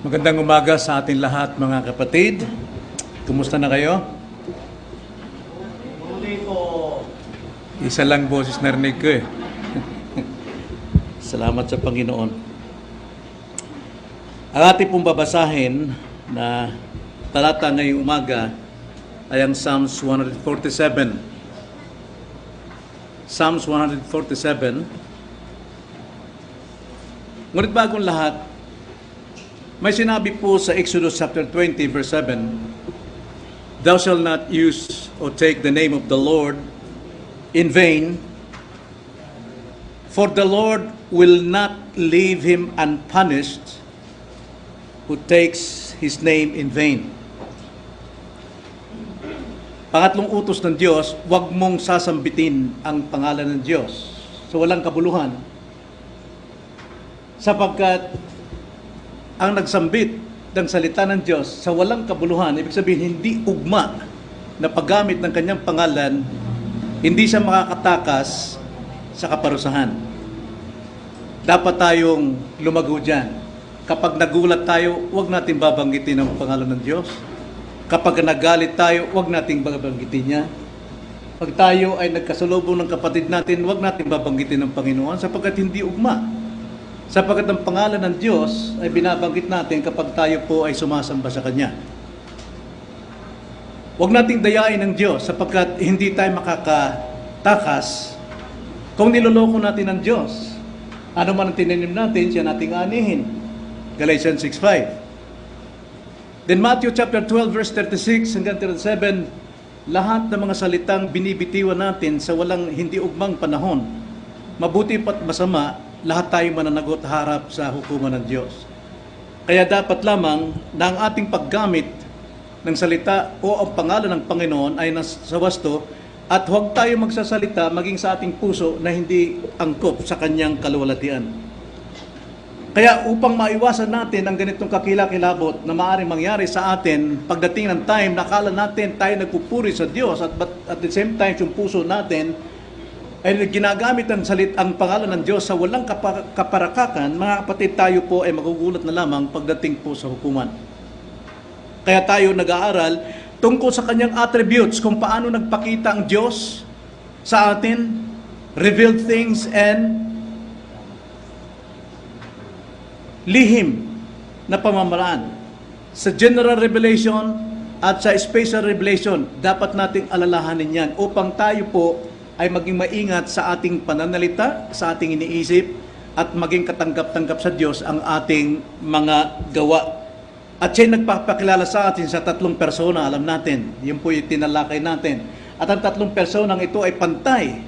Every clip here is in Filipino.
Magandang umaga sa ating lahat, mga kapatid. Kumusta na kayo? Muli po. Isa lang boses narinig ko eh. Salamat sa Panginoon. Ang ating pong babasahin na talata ngayong umaga ay ang Psalms 147. Psalms 147. Ngunit bagong lahat, may sinabi po sa Exodus chapter 20 verse 7, "Thou shalt not use or take the name of the Lord in vain, for the Lord will not leave him unpunished who takes his name in vain." Pangatlong utos ng Diyos, huwag mong sasambitin ang pangalan ng Diyos sa walang kabuluhan, sapagkat ang nagsambit ng salita ng Diyos sa walang kabuluhan, ibig sabihin hindi ugma na paggamit ng kanyang pangalan, hindi siya makakatakas sa kaparusahan. Dapat tayong lumago dyan. Kapag nagulat tayo, huwag natin babanggitin ang pangalan ng Diyos. Kapag nagalit tayo, huwag natin babanggitin niya. Pag tayo ay nagkasalubong ng kapatid natin, huwag natin babanggitin ng Panginoon sapagkat hindi ugma. Sapagkat ang pangalan ng Diyos ay binabanggit natin kapag tayo po ay sumasamba sa Kanya. Huwag nating dayain ng Diyos sapagkat hindi tayo makakatakas kung niloloko natin ng Diyos. Ano man ang tinanim natin, siya nating anihin. Galatians 6:5. Then Matthew chapter 12 verse 36 hanggang 37, lahat ng mga salitang binibitiwan natin sa walang hindi ugmang panahon, mabuti pat masama, lahat tayo mananagot harap sa hukuman ng Diyos. Kaya dapat lamang na ang ating paggamit ng salita o ang pangalan ng Panginoon ay nasa wasto at huwag tayo magsasalita maging sa ating puso na hindi angkop sa kanyang kaluwalhatian. Kaya upang maiwasan natin ang ganitong kakilakilabot na maaaring mangyari sa atin pagdating ng time na akala natin tayo nagpupuri sa Diyos at at the same time yung puso natin ay ginagamit ang pangalan ng Diyos sa walang kaparakakan, mga kapatid, tayo po ay magugulat na lamang pagdating po sa hukuman. Kaya tayo nag-aaral tungkol sa kanyang attributes, kung paano nagpakita ang Diyos sa atin, revealed things and lihim na pamamaraan. Sa general revelation at sa special revelation, dapat nating alalahanin yan upang tayo po ay maging maingat sa ating pananalita, sa ating iniisip, at maging katanggap-tanggap sa Diyos ang ating mga gawa. At siya'y nagpapakilala sa atin sa tatlong persona, alam natin, yun po yung tinalakay natin. At ang tatlong personang ito ay pantay.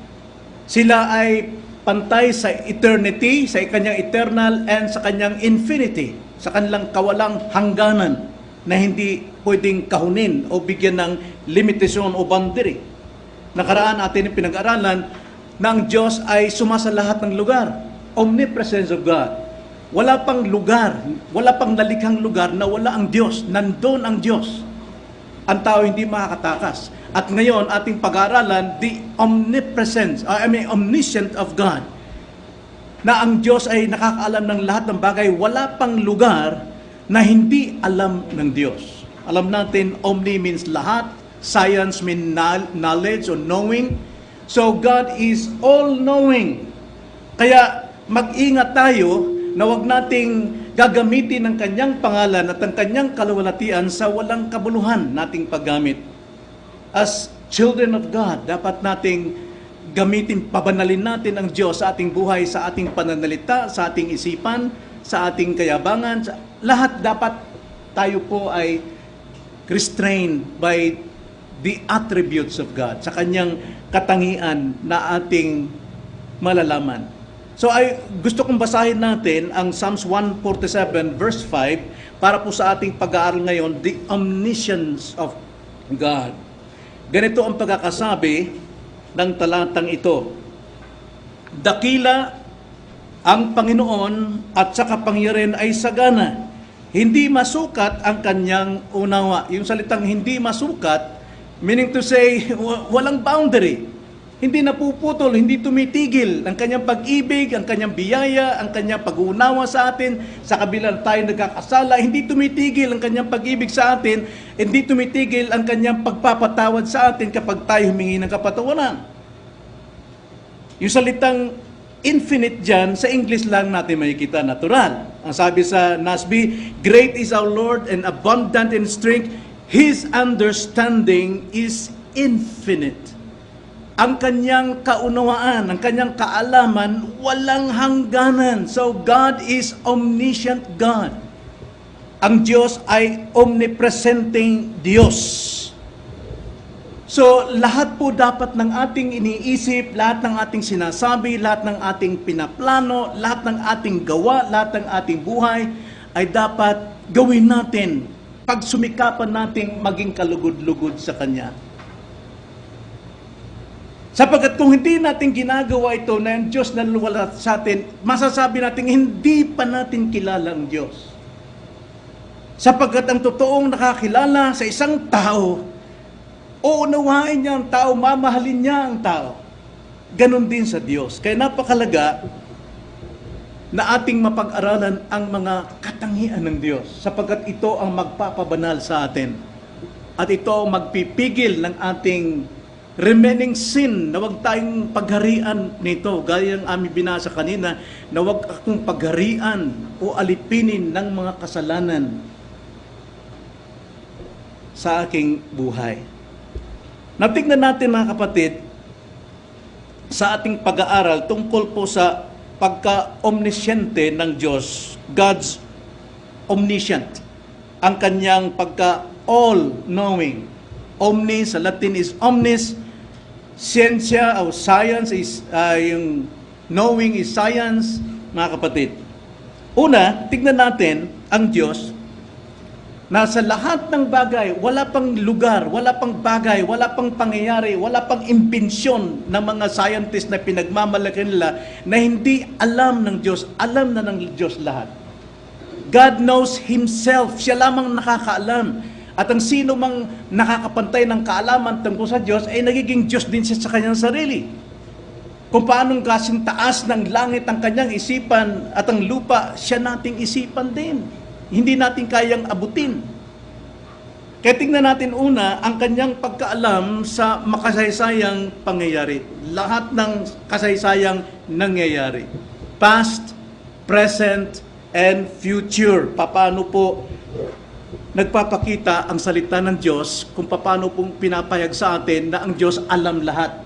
Sila ay pantay sa eternity, sa kanyang eternal, and sa kanyang infinity, sa kanilang kawalang hangganan, na hindi pwedeng kahunin o bigyan ng limitasyon o boundary. Nakaraan atin yung pinag-aralan na ang Diyos ay sumasa lahat ng lugar. Omnipresence of God. Wala pang lugar, wala pang nalikhang lugar na wala ang Diyos. Nandun ang Diyos. Ang tao hindi makakatakas. At ngayon, ating pag-aralan, the omnipresence, omniscient of God. Na ang Diyos ay nakakaalam ng lahat ng bagay. Wala pang lugar na hindi alam ng Diyos. Alam natin, omni means lahat. Science means knowledge or knowing. So God is all-knowing. Kaya mag-ingat tayo na huwag nating gagamitin ang kanyang pangalan at ang kanyang kaluwalhatian sa walang kabuluhan nating paggamit. As children of God, dapat nating gamitin, pabanalin natin ang Diyos sa ating buhay, sa ating pananalita, sa ating isipan, sa ating kayabangan. Lahat dapat tayo po ay restrained by the attributes of God, sa kanyang katangian na ating malalaman. So ay gusto kong basahin natin ang Psalms 147 verse 5 para po sa ating pag-aaral ngayon, the omniscience of God. Ganito ang pagkakasabi ng talatang ito. Dakila ang Panginoon at sa kapangyarihan ay sagana. Hindi masukat ang kanyang unawa. Yung salitang hindi masukat, meaning to say, walang boundary. Hindi napuputol, hindi tumitigil ang kanyang pag-ibig, ang kanyang biyaya, ang kanyang pag-uunawa sa atin, sa kabila na tayo nagkakasala, hindi tumitigil ang kanyang pag-ibig sa atin, hindi tumitigil ang kanyang pagpapatawad sa atin kapag tayo humingi ng kapatawaran. Yung salitang infinite dyan, sa English lang natin makikita natural. Ang sabi sa NASB, great is our Lord and abundant in strength, His understanding is infinite. Ang kanyang kaunawaan, ang kanyang kaalaman, walang hangganan. So God is omniscient God. Ang Diyos ay omnipresenting Diyos. So lahat po dapat ng ating iniisip, lahat ng ating sinasabi, lahat ng ating pinaplano, lahat ng ating gawa, lahat ng ating buhay, ay dapat gawin natin pag sumikapan nating maging kalugod-lugod sa Kanya. Sapagkat kung hindi natin ginagawa ito na yung Diyos na luwala sa atin, masasabi natin hindi pa natin kilala ang Diyos. Sapagkat ang totoong nakakilala sa isang tao, uunawain niya ang tao, mamahalin niya ang tao. Ganon din sa Diyos. Kaya napakalaga na ating mapag-aralan ang mga katangian ng Diyos, sapagkat ito ang magpapabanal sa atin. At ito ang magpipigil ng ating remaining sin, na huwag tayong pagharian nito. Gaya ng aming binasa kanina, na huwag akong pagharian o alipinin ng mga kasalanan sa aking buhay. Natignan natin mga kapatid, sa ating pag-aaral tungkol po sa pagka-omnisyente ng Diyos, God's omniscient, ang kanyang pagka-all-knowing. Omni sa Latin is omnis, siyensya o science is, yung knowing is science, mga kapatid. Una, tignan natin ang Diyos na sa lahat ng bagay, wala pang lugar, wala pang bagay, wala pang pangyayari, wala pang imbensyon ng mga scientist na pinagmamalaki nila na hindi alam ng Diyos, alam na ng Diyos lahat. God knows Himself, Siya lamang nakakaalam. At ang sino mang nakakapantay ng kaalaman tungkol sa Diyos ay nagiging Diyos din siya sa kanyang sarili. Kung paanong kasing taas ng langit ang kanyang isipan at ang lupa, siya nating isipan din. Hindi natin kayang abutin. Kaya tingnan natin una ang kanyang pagkaalam sa makasaysayang pangyayari. Lahat ng kasaysayang nangyayari. Past, present, and future. Paano po nagpapakita ang salita ng Diyos kung paano pong pinapayag sa atin na ang Diyos alam lahat.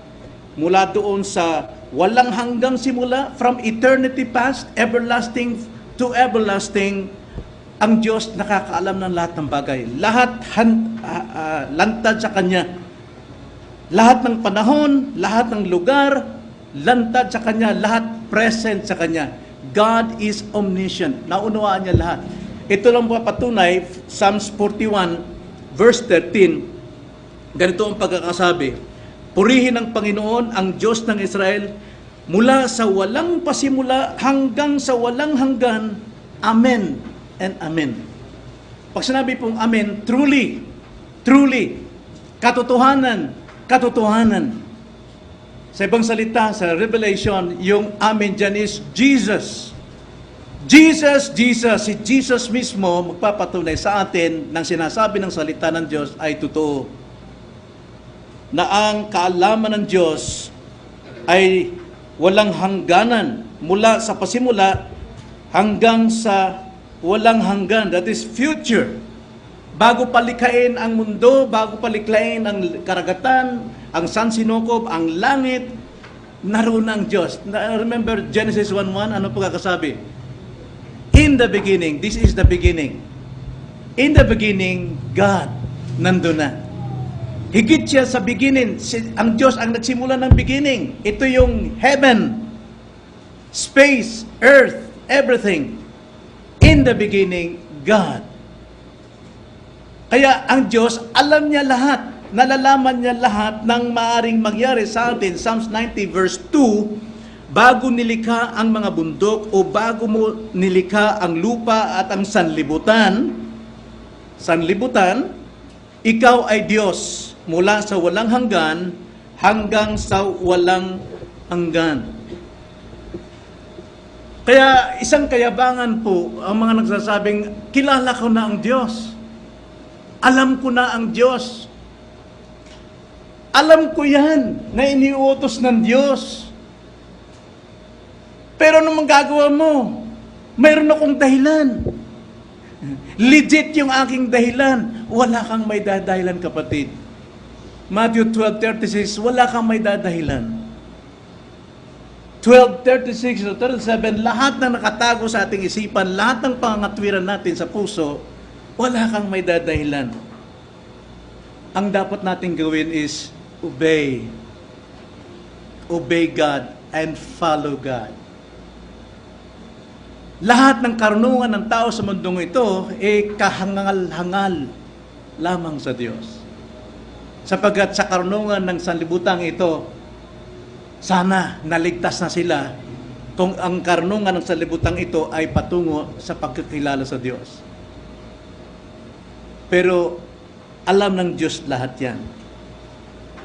Mula doon sa walang hanggang simula, from eternity past, everlasting to everlasting, ang Diyos nakakaalam ng lahat ng bagay. Lahat lantad sa Kanya. Lahat ng panahon, lahat ng lugar, lantad sa Kanya, lahat present sa Kanya. God is omniscient. Naunawaan niya lahat. Ito lang papatunay, Psalms 41, verse 13. Ganito ang pagkakasabi, purihin ng Panginoon ang Diyos ng Israel mula sa walang pasimula hanggang sa walang hanggan. Amen and Amen. Pag sinabi pong Amen, truly, truly, katotohanan, katotohanan. Sa ibang salita, sa Revelation, yung Amen dyan is Jesus. Jesus, Jesus, si Jesus mismo magpapatunay sa atin ng sinasabi ng salita ng Diyos ay totoo. Na ang kaalaman ng Diyos ay walang hangganan mula sa pasimula hanggang sa walang hanggan. That is future. Bago palikhain ang mundo, bago palikhain ang karagatan, ang sansinukob, ang langit, naroon ang Diyos. Remember Genesis 1:1, ano pagkakasabi? In the beginning, this is the beginning. In the beginning, God, nandun na. Higit siya sa beginning. Ang Diyos ang nagsimula ng beginning. Ito yung heaven, space, earth, everything. In the beginning, God. Kaya ang Diyos, alam niya lahat. Nalalaman niya lahat ng maaring mangyari sa atin. Psalms 90 verse 2, bago nilikha ang mga bundok o bago mo nilikha ang lupa at ang sanlibutan, ikaw ay Diyos mula sa walang hanggan hanggang sa walang hanggan. Kaya isang kayabangan po ang mga nagsasabing, kilala ko na ang Diyos. Alam ko na ang Diyos. Alam ko yan na iniuutos ng Diyos. Pero ano magagawa mo? Mayroon akong dahilan. Legit yung aking dahilan. Wala kang may dadahilan, kapatid. Matthew 12:36, wala kang may dadahilan. 12:36 to 37, lahat na nakatago sa ating isipan, lahat ng pangangatwiran natin sa puso, wala kang may dadahilan. Ang dapat natin gawin is obey. Obey God and follow God. Lahat ng karunungan ng tao sa mundong ito kahangal-hangal lamang sa Diyos. Sapagkat sa karunungan ng sanlibutan ito, sana naligtas na sila kung ang karunungan ng sanlibutan ito ay patungo sa pagkakilala sa Diyos. Pero alam ng Diyos lahat yan.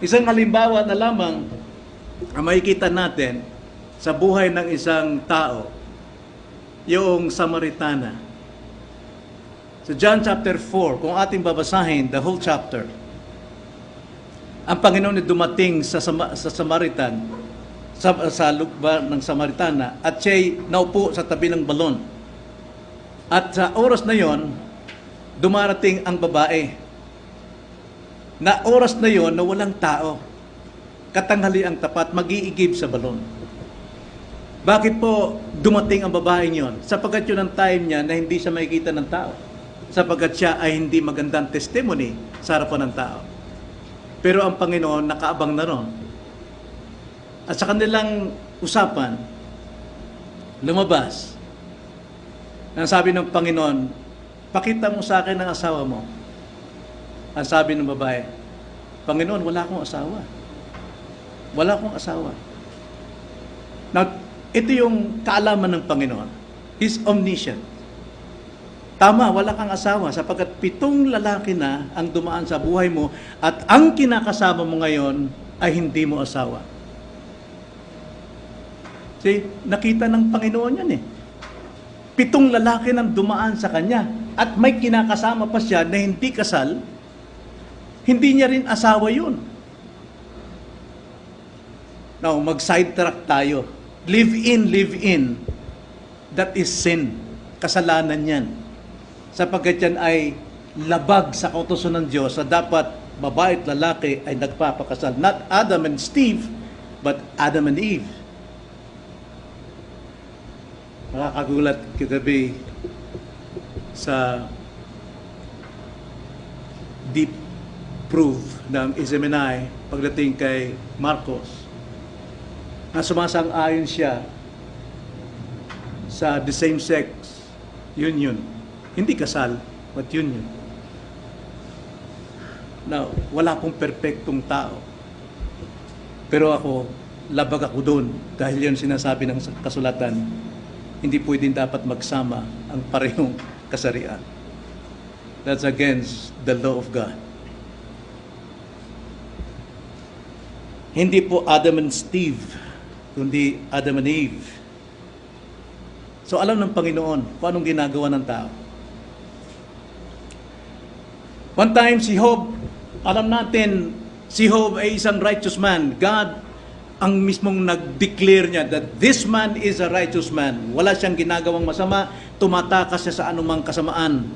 Isang halimbawa na lamang ang makikita natin sa buhay ng isang tao, yung Samaritana. Sa John chapter 4, kung ating babasahin the whole chapter, ang Panginoon ay dumating sa Samaritan, sa lugba ng Samaritana, at siya'y naupo sa tabi ng balon. At sa oras na yon, dumarating ang babae. Na oras na yon na walang tao. Katanghali ang tapat, mag-iigib sa balon. Bakit po dumating ang babaeng yon? Sapagkat yun ang time niya na hindi siya makikita ng tao. Sapagkat siya ay hindi magandang testimony sa harapan ng tao. Pero ang Panginoon nakaabang na ron. At sa kanilang usapan, lumabas. Ang sabi ng Panginoon, pakita mo sa akin ang asawa mo. Ang sabi ng babae, Panginoon, wala akong asawa. Wala akong asawa. Now, ito yung kaalaman ng Panginoon. He's omniscient. Tama, wala kang asawa sapagkat 7 lalaki na ang dumaan sa buhay mo at ang kinakasama mo ngayon ay hindi mo asawa. See, nakita ng Panginoon yan eh. 7 lalaki nang dumaan sa kanya at may kinakasama pa siya na hindi kasal, hindi niya rin asawa yun. Now, mag-sidetrack tayo. Live in. That is sin. Kasalanan yan. Sapagkat yan ay labag sa kautusan ng Diyos na dapat babae at lalaki ay nagpapakasal. Not Adam and Steve, but Adam and Eve. Nakakagulat kagabi sa deep proof ng SMNI pagdating kay Marcos na sumasang-ayon siya sa the same-sex union. Hindi kasal, but union. Now, wala akong perpektong tao. Pero ako, labag ako doon dahil yun sinasabi ng kasulatan, hindi pwedeng dapat magsama ang parehong kasarian. That's against the law of God. Hindi po Adam and Steve, kundi Adam and Eve. So alam ng Panginoon kung anong ginagawa ng tao. One time si Job, alam natin, si Job ay isang righteous man. God ang mismong nag-declare niya that this man is a righteous man. Wala siyang ginagawang masama, tumatakas siya sa anumang kasamaan.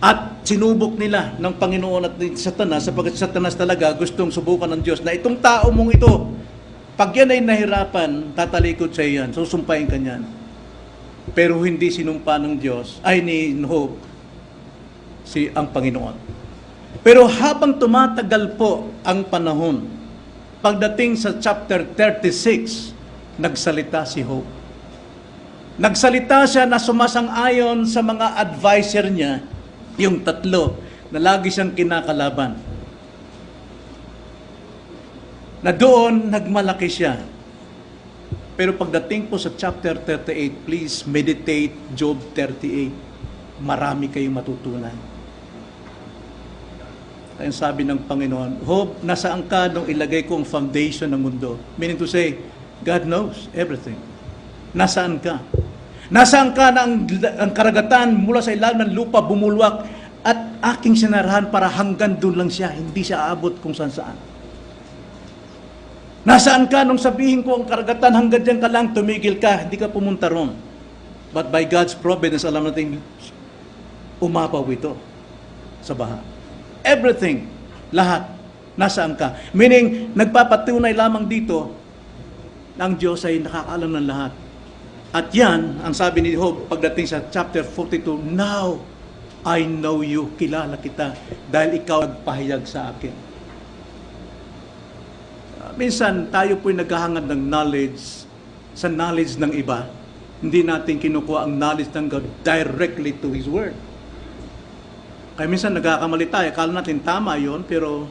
At sinubok nila ng Panginoon at ni Satanas, sapagkat Satanas talaga gustong subukan ng Diyos na itong tao mong ito, pag yan ay nahirapan, tatalikod sa iyan, susumpahin ka niyan. Pero hindi sinumpa ng Diyos, ay ni Job, ang Panginoon. Pero habang tumatagal po ang panahon, pagdating sa chapter 36, nagsalita si Job. Nagsalita siya na sumasang-ayon sa mga advisor niya, yung 3 na lagi siyang kinakalaban. Na doon nagmalaki siya. Pero pagdating po sa chapter 38, please meditate Job 38. Marami kayong matutunan. Kaya sabi ng Panginoon, Hope, nasaan ka nung ilagay ko ang foundation ng mundo? Meaning to say, God knows everything. Nasaan ka? Nasaan ka na ang karagatan mula sa ilalim ng lupa bumulwak at aking sinarahan para hanggang doon lang siya, hindi siya aabot kung saan. Nasaan ka nung sabihin ko ang karagatan hanggang dyan ka lang, tumigil ka, hindi ka pumunta ron. But by God's providence, alam natin, umapaw ito sa baha. Everything, lahat, nasaan ka? Meaning, nagpapatunay lamang dito na ang Diyos ay nakakaalam ng lahat. At yan, ang sabi ni Job pagdating sa chapter 42, Now I know you, kilala kita, dahil ikaw nagpahayag sa akin. Minsan, tayo po'y naghahangad ng knowledge sa knowledge ng iba. Hindi natin kinukuha ang knowledge ng God directly to His Word. Kaya minsan nagkakamali tayo, akala natin tama yon, pero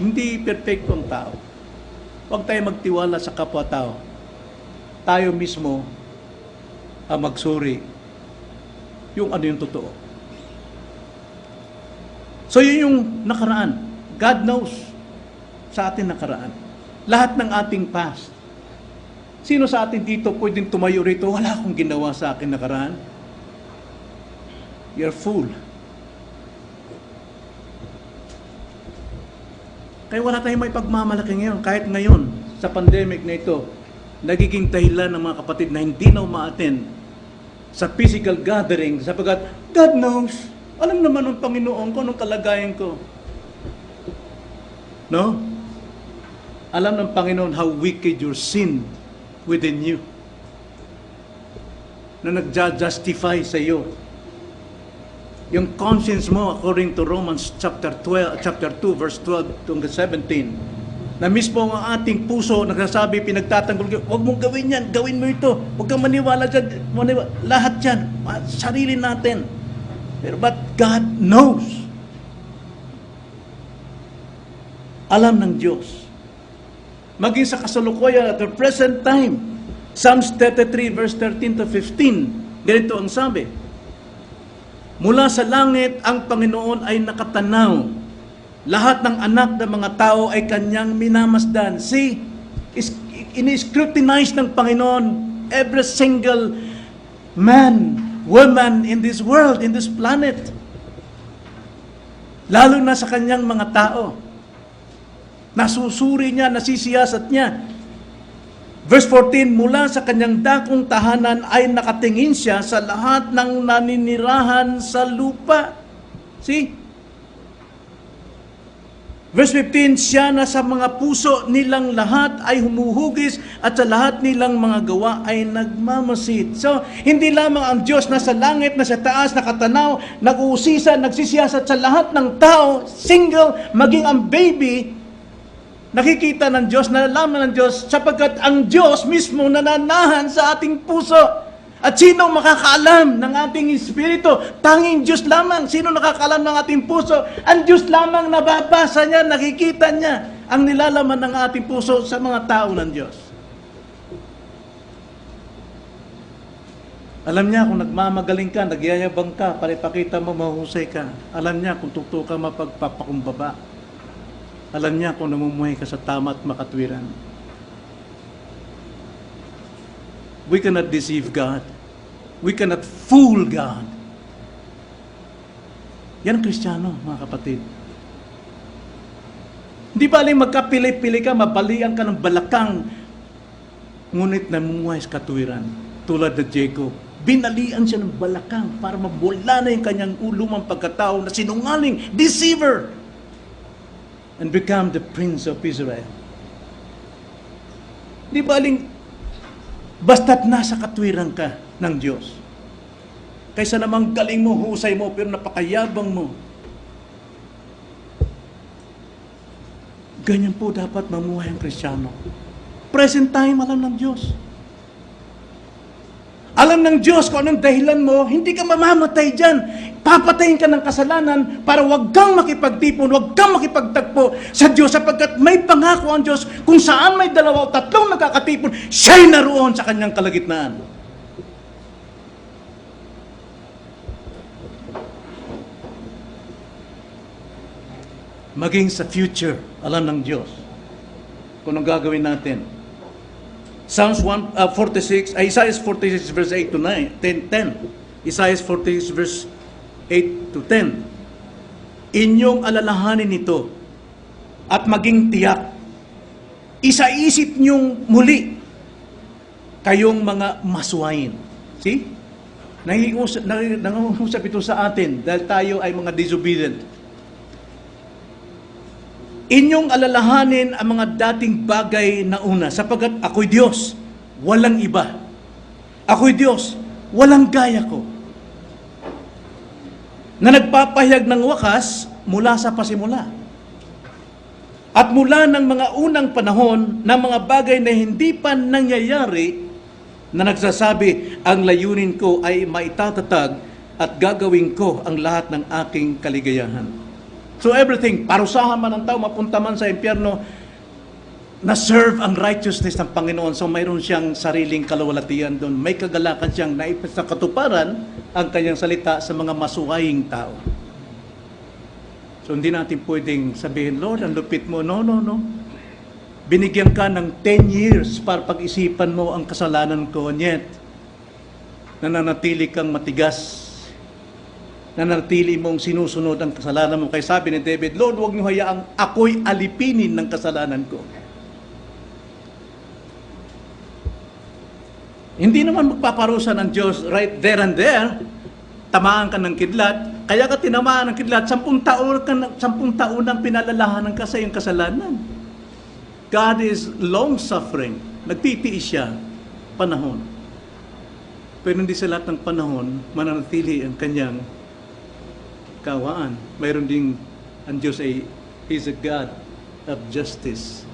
hindi perfecto ang tao. Huwag tayo magtiwala sa kapwa-tao. Tayo mismo ang magsuri yung ano yung totoo. So yun yung nakaraan. God knows sa atin nakaraan. Lahat ng ating past. Sino sa atin dito pwedeng tumayo rito? Wala akong ginawa sa akin nakaraan. You're fool. Kaya wala tayong may pagmamalaki ngayon. Kahit ngayon, sa pandemic na ito, nagiging dahilan ng mga kapatid na hindi na umaattend sa physical gathering sapagkat God knows. Alam naman ng Panginoon kung anong kalagayan ko. No? Alam ng Panginoon how wicked your sin within you. Na nagja-justify sa iyo. Yung conscience mo, according to Romans chapter 2, verse 12 to 17, na mismo ang ating puso, nagsasabi, pinagtatanggol, huwag mong gawin yan, gawin mo ito, huwag kang maniwala dyan, lahat yan, sarili natin. But God knows. Alam ng Diyos. Maging sa kasalukuyan at the present time, Psalms 33 verse 13 to 15, ganito ang sabi, mula sa langit ang Panginoon ay nakatanaw. Lahat ng anak ng mga tao ay kanyang minamasdan. See, ini-scrutinize ng Panginoon every single man, woman in this world, in this planet. Lalo na sa kanyang mga tao. Nasusuri niya, nasisiyasat niya. Verse 14, mula sa kanyang dakong tahanan ay nakatingin siya sa lahat ng naninirahan sa lupa. See? Verse 15, siya na sa mga puso nilang lahat ay humuhugis at sa lahat nilang mga gawa ay nagmamasid. So, hindi lamang ang Diyos na sa langit, na sa taas, nakatanaw, nag-uusisa, nagsisiyasat sa lahat ng tao, single, maging ang baby, nakikita ng Diyos, nalalaman ng Diyos, sapagkat ang Diyos mismo nananahan sa ating puso. At sino makakaalam ng ating espiritu? Tanging Diyos lamang. Sino nakakaalam ng ating puso? Ang Diyos lamang, nababasa niya, nakikita niya ang nilalaman ng ating puso sa mga tao ng Diyos. Alam niya kung nagmamagaling ka, nagyayabang ka, para ipakita mo mahusay ka. Alam niya kung tukto ka mapagpapakumbaba. Alam niya kung namumuhay ka sa tama at makatwiran. We cannot deceive God. We cannot fool God. Yan ang Kristiyano, mga kapatid. Hindi ba aling magkapili-pili ka, mabalian ka ng balakang, ngunit namumuhay sa katwiran. Tulad na Jacob, binalian siya ng balakang para mabula na yung kanyang ulumang pagkatao na sinungaling, deceiver, and become the Prince of Israel. Di ba aling basta't nasa katwiran ka ng Diyos? Kaysa namang galing mo, husay mo, pero napakayabang mo. Ganyan po dapat mamuhay ang Kristiyano. Present time, alam ng Diyos. Alam ng Diyos kung anong dahilan mo, hindi ka mamamatay dyan. Papatayin ka ng kasalanan para wag kang makipagtipon, wag kang makipagtagpo sa Diyos sapagkat may pangako ang Diyos kung saan may dalawa o tatlong nagkakatipon, siya'y naroon sa kanyang kalagitnaan. maging sa future, alam ng Diyos kung anong gagawin natin. Psalms 46, Isaiah 46 verse 8 to 9, 10. Isaiah 46 verse 8 to 10. Inyong alalahanin ito at maging tiyak. Isa-isip niyong muli kayong mga masuwain. See? Nangungusap ito sa atin dahil tayo ay mga disobedient. Inyong alalahanin ang mga dating bagay na una, sapagkat ako'y Diyos, walang iba. Ako'y Diyos, walang gaya ko. Na nagpapahayag ng wakas mula sa pasimula. At mula ng mga unang panahon ng mga bagay na hindi pa nangyayari, na nagsasabi, ang layunin ko ay maitatatag at gagawin ko ang lahat ng aking kaligayahan. So everything, parusahan man ang tao, mapunta man sa impyerno, na-serve ang righteousness ng Panginoon. So mayroon siyang sariling kalawalatian doon. May kagalakan siyang naipit sa katuparan ang kanyang salita sa mga masuwaying tao. So hindi natin pwedeng sabihin, Lord, ang lupit mo. No. Binigyan ka ng 10 years para pag-isipan mo ang kasalanan ko. Yet, nananatili kang matigas. Nanatili mong sinusunod ang kasalanan mo. Kaya sabi ni David, Lord, huwag niyo hayaang ako'y alipinin ng kasalanan ko. Hindi naman magpaparusa ng Diyos right there and there. Tamaan ka ng kidlat. Kaya ka tinamaan ng kidlat, 10 taon ang pinalalahanan ka sa iyong kasalanan. God is long-suffering. Nagtitiis siya panahon. Pero hindi sa lahat ng panahon, mananatili ang kanyang kawaan. Mayroon ding ang Diyos ay He's a God of justice.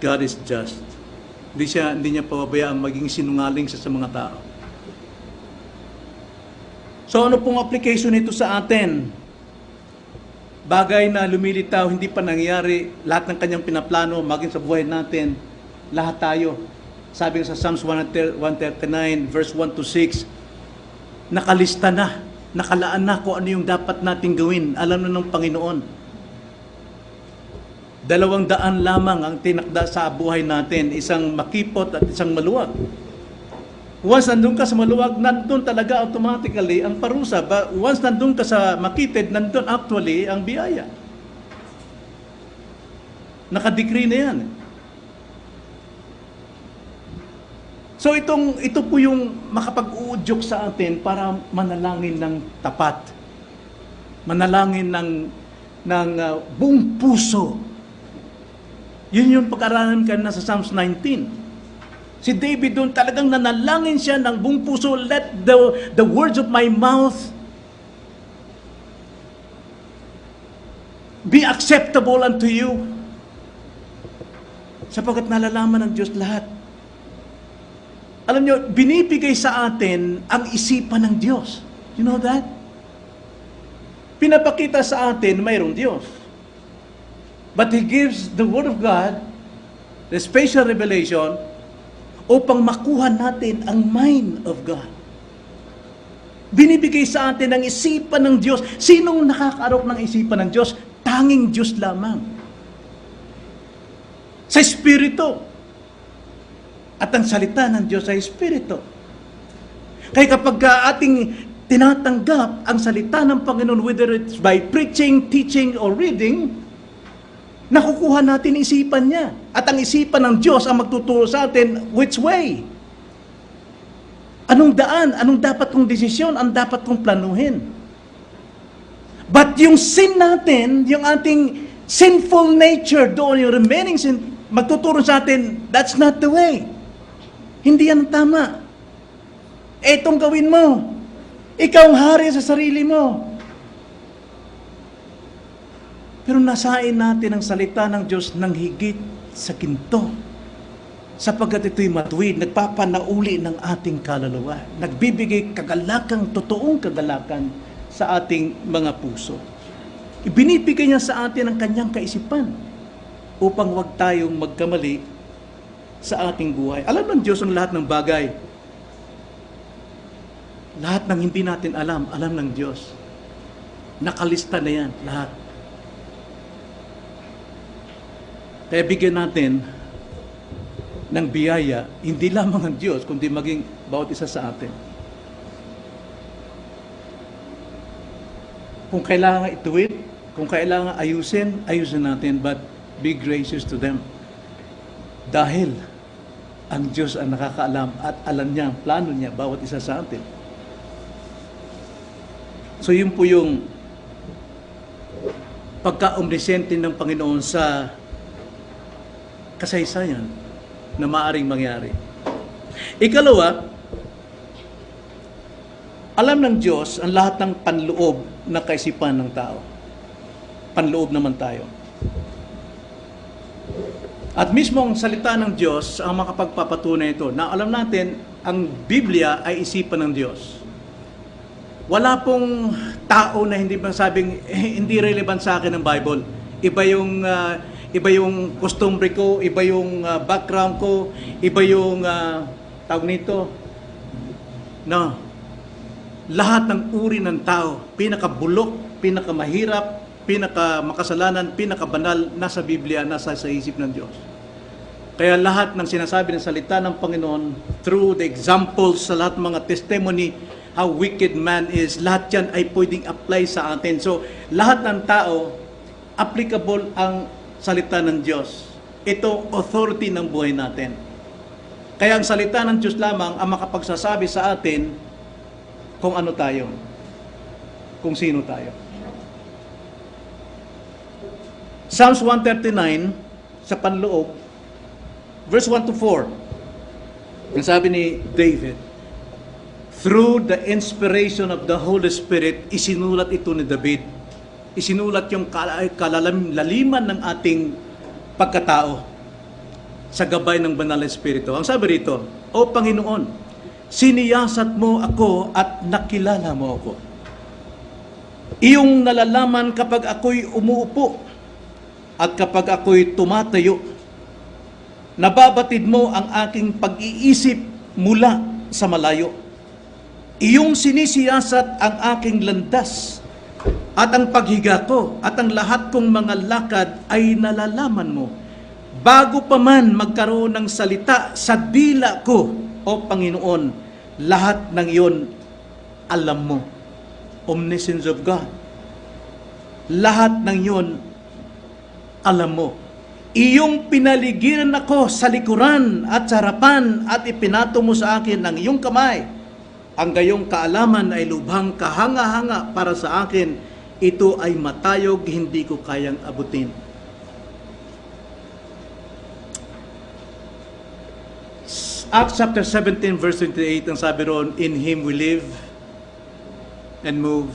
God is just. Hindi niya pababayaan maging sinungaling sa mga tao. So ano pong application nito sa atin? Bagay na lumilitaw, hindi pa nangyari, lahat ng kanyang pinaplano, maging sa buhay natin, lahat tayo. Sabi sa Psalms 139, verse 1 to 6, nakalista na, nakalaan na kung ano yung dapat nating gawin. Alam na ng Panginoon. 200 lamang ang tinakda sa buhay natin, isang makipot at isang maluwag. Once nandun ka sa maluwag, nandun talaga automatically ang parusa. But once nandun ka sa makitid, nandun actually ang biyaya. Nakadecree na yan. So ito po yung makapag-uudyok sa atin para manalangin ng tapat. Manalangin ng buong puso. Yun yung pag-aralan ka na sa Psalms 19. Si David doon talagang nanalangin siya ng buong puso, let the words of my mouth be acceptable unto you. Sapagkat nalalaman ng Diyos lahat. Alam nyo, binibigay sa atin ang isipan ng Diyos. You know that? Pinapakita sa atin mayroong Diyos. But He gives the Word of God, the special revelation, upang makuha natin ang mind of God. Binibigay sa atin ang isipan ng Diyos. Sinong nakakaarok ng isipan ng Diyos? Tanging Diyos lamang. Sa Espiritu. At ang salita ng Diyos ay Espiritu. Kaya kapag ating tinatanggap ang salita ng Panginoon, whether it's by preaching, teaching, or reading, nakukuha natin isipan niya. At ang isipan ng Diyos ang magtuturo sa atin which way. Anong daan? Anong dapat kong desisyon? Ang dapat kong planuhin? But yung sin natin, yung ating sinful nature doon, yung remaining sin, magtuturo sa atin, that's not the way. Hindi yan tama. Etong gawin mo. Ikaw ang hari sa sarili mo. Pero nasain natin ang salita ng Diyos ng higit sa ginto. Sapagkat ito'y matuwid, nagpapanauli ng ating kaluluwa. Nagbibigay kagalakan, totoong kagalakan sa ating mga puso. Ibinibigay niya sa atin ang kanyang kaisipan upang huwag tayong magkamali sa ating buhay. Alam ng Diyos ang lahat ng bagay. Lahat ng hindi natin alam ng Diyos. Nakalista na yan, lahat. Kaya bigyan natin ng biyaya, hindi lamang ang Diyos, kundi maging bawat isa sa atin. Kung kailangan ituwid, kung kailangan ayusin natin, but be gracious to them. Dahil ang Diyos ang nakakaalam at alam niya ang plano niya bawat isa sa atin. So yun po yung pagka-omnisciente ng Panginoon sa kasaysayan na maaring mangyari. Ikalawa, alam ng Diyos ang lahat ng panloob na kaisipan ng tao. Panloob naman tayo. At mismo ang salita ng Diyos ang makapagpapatunay ito na alam natin ang Biblia ay isipan ng Diyos. Wala pong tao na hindi masabing hindi relevant sa akin ang Bible. Iba yung costumbre ko, iba yung background ko, iba yung tawag nito. No. Lahat ng uri ng tao, pinakabulok, pinakamahirap, pinakamakasalanan, pinakabanal, nasa Biblia, nasa sa isip ng Diyos. Kaya lahat ng sinasabi ng salita ng Panginoon, through the examples, sa lahat ng mga testimony, how wicked man is, lahat yan ay pwedeng apply sa atin. So, lahat ng tao, applicable ang salita ng Diyos. Ito, authority ng buhay natin. Kaya ang salita ng Diyos lamang ang makapagsasabi sa atin kung ano tayo, kung sino tayo. Psalms 139, sa panloob, verse 1 to 4, ang sabi ni David, through the inspiration of the Holy Spirit, isinulat ito ni David. Isinulat yung kalaliman ng ating pagkatao sa gabay ng Banal na Espiritu. Ang sabi rito, O Panginoon, siniyasat mo ako at nakilala mo ako. Iyong nalalaman kapag ako'y umuupo at kapag ako'y tumatayo. Nababatid mo ang aking pag-iisip mula sa malayo. Iyong sinisiyasat ang aking landas at ang paghiga ko at ang lahat kong mga lakad ay nalalaman mo. Bago pa man magkaroon ng salita sa dila ko, O Panginoon, lahat ng iyon alam mo. Omniscience of God. Lahat ng iyon alam mo. Iyong pinaligiran ako sa likuran at sa harapan at ipinato mo sa akin ang iyong kamay. Ang gayong kaalaman ay lubhang kahanga-hanga para sa akin. Ito ay matayog, hindi ko kayang abutin. Acts chapter 17 verse 28, ang sabi roon, in Him we live and move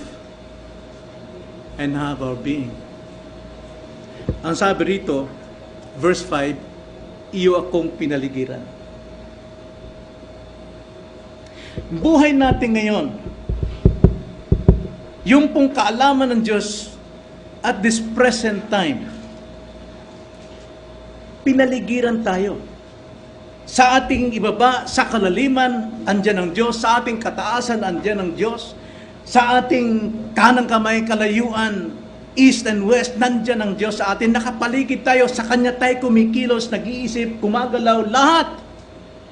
and have our being. Ang sabi rito, verse 5, iyo akong pinaligiran. Buhay natin ngayon, yung pong kaalaman ng Diyos at this present time, pinaligiran tayo. Sa ating ibaba, sa kalaliman, andyan ang Diyos. Sa ating kataasan, andyan ang Diyos. Sa ating kanang kamay, kalayuan, east and west, nandyan ang Diyos sa atin. Nakapaligid tayo, sa Kanya tayo kumikilos, nag-iisip, gumagalaw, lahat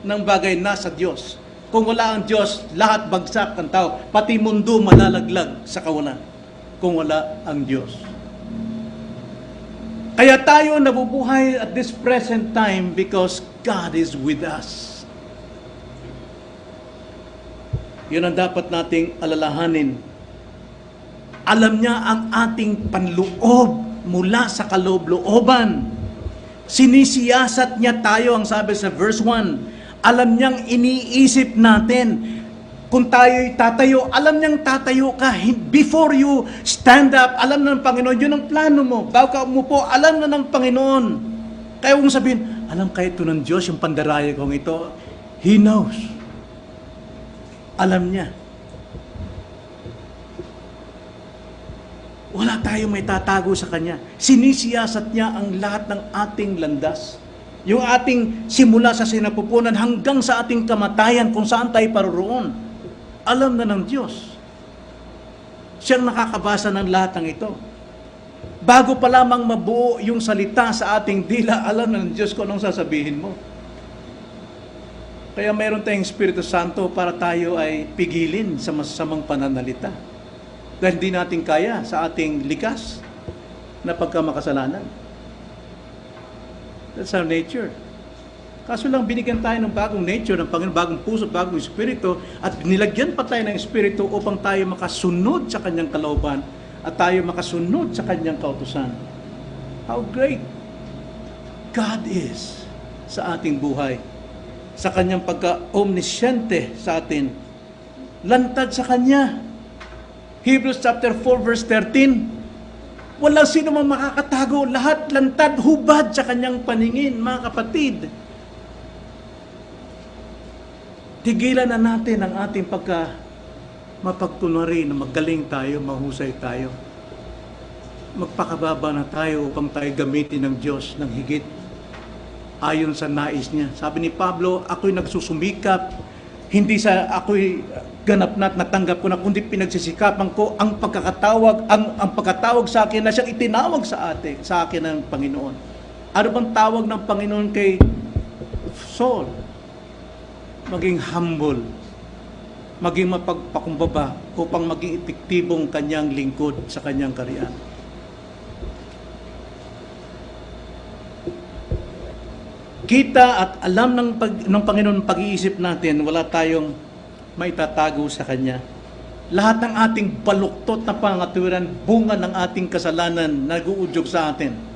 ng bagay nasa Diyos. Kung wala ang Diyos, lahat bagsak ang tao. Pati mundo malalaglag sa kawalan kung wala ang Diyos. Kaya tayo nabubuhay at this present time because God is with us. Yun ang dapat nating alalahanin. Alam niya ang ating panloob mula sa kaloob-looban. Sinisiyasat niya tayo, ang sabi sa verse 1. Alam niyang iniisip natin. Kung tayo'y tatayo, alam niyang tatayo ka. Before you stand up, alam na ng Panginoon, yun ang plano mo. Bago ka umupo, alam na ng Panginoon. Kaya kung sabihin, alam kaya ito ng Diyos, yung pandaraya kong ito, He knows. Alam niya. Wala tayong may tatago sa Kanya. Sinisiyasat niya ang lahat ng ating landas. Yung ating simula sa sinapupunan hanggang sa ating kamatayan kung saan tayo paroroon. Alam na ng Diyos. Siyang nakakabasa ng lahat ng ito. Bago pa lamang mabuo yung salita sa ating dila, alam ng Diyos kung anong sasabihin mo. Kaya mayroon tayong Espiritu Santo para tayo ay pigilin sa masasamang pananalita. Dahil hindi natin kaya sa ating likas na pagkamakasalanan. That's our nature. Kaso lang binigyan tayo ng bagong nature, ng Panginoon, bagong puso, bagong Espiritu, at nilagyan pa tayo ng Espiritu upang tayo makasunod sa Kanyang kalooban at tayo makasunod sa Kanyang kautusan. How great God is sa ating buhay, sa Kanyang pagka-omnisyente sa atin. Lantad sa Kanya. Hebrews chapter 4 verse 13, walang sino mang makakatago, lahat lantad, hubad sa Kanyang paningin, mga kapatid. Tigilan na natin ang ating mapagtunwari na magaling tayo, mahusay tayo. Magpakababa na tayo upang tayo gamitin ng Diyos ng higit ayon sa nais niya. Sabi ni Pablo, ako'y nagsusumikap, hindi sa ako'y ganap na natanggap ko na, kundi pinagsisikapan ko ang pagkatawag sa akin na siyang itinawag sa akin ng Panginoon. Ano bang tawag ng Panginoon kay Saul? Maging humble, maging mapagpakumbaba upang maging epektibong kanyang lingkod sa kanyang kaharian. Kita at alam ng Panginoon pag-iisip natin, wala tayong maitatago sa Kanya. Lahat ng ating baluktot na pangatuwiran, bunga ng ating kasalanan na nag-uudyog sa atin.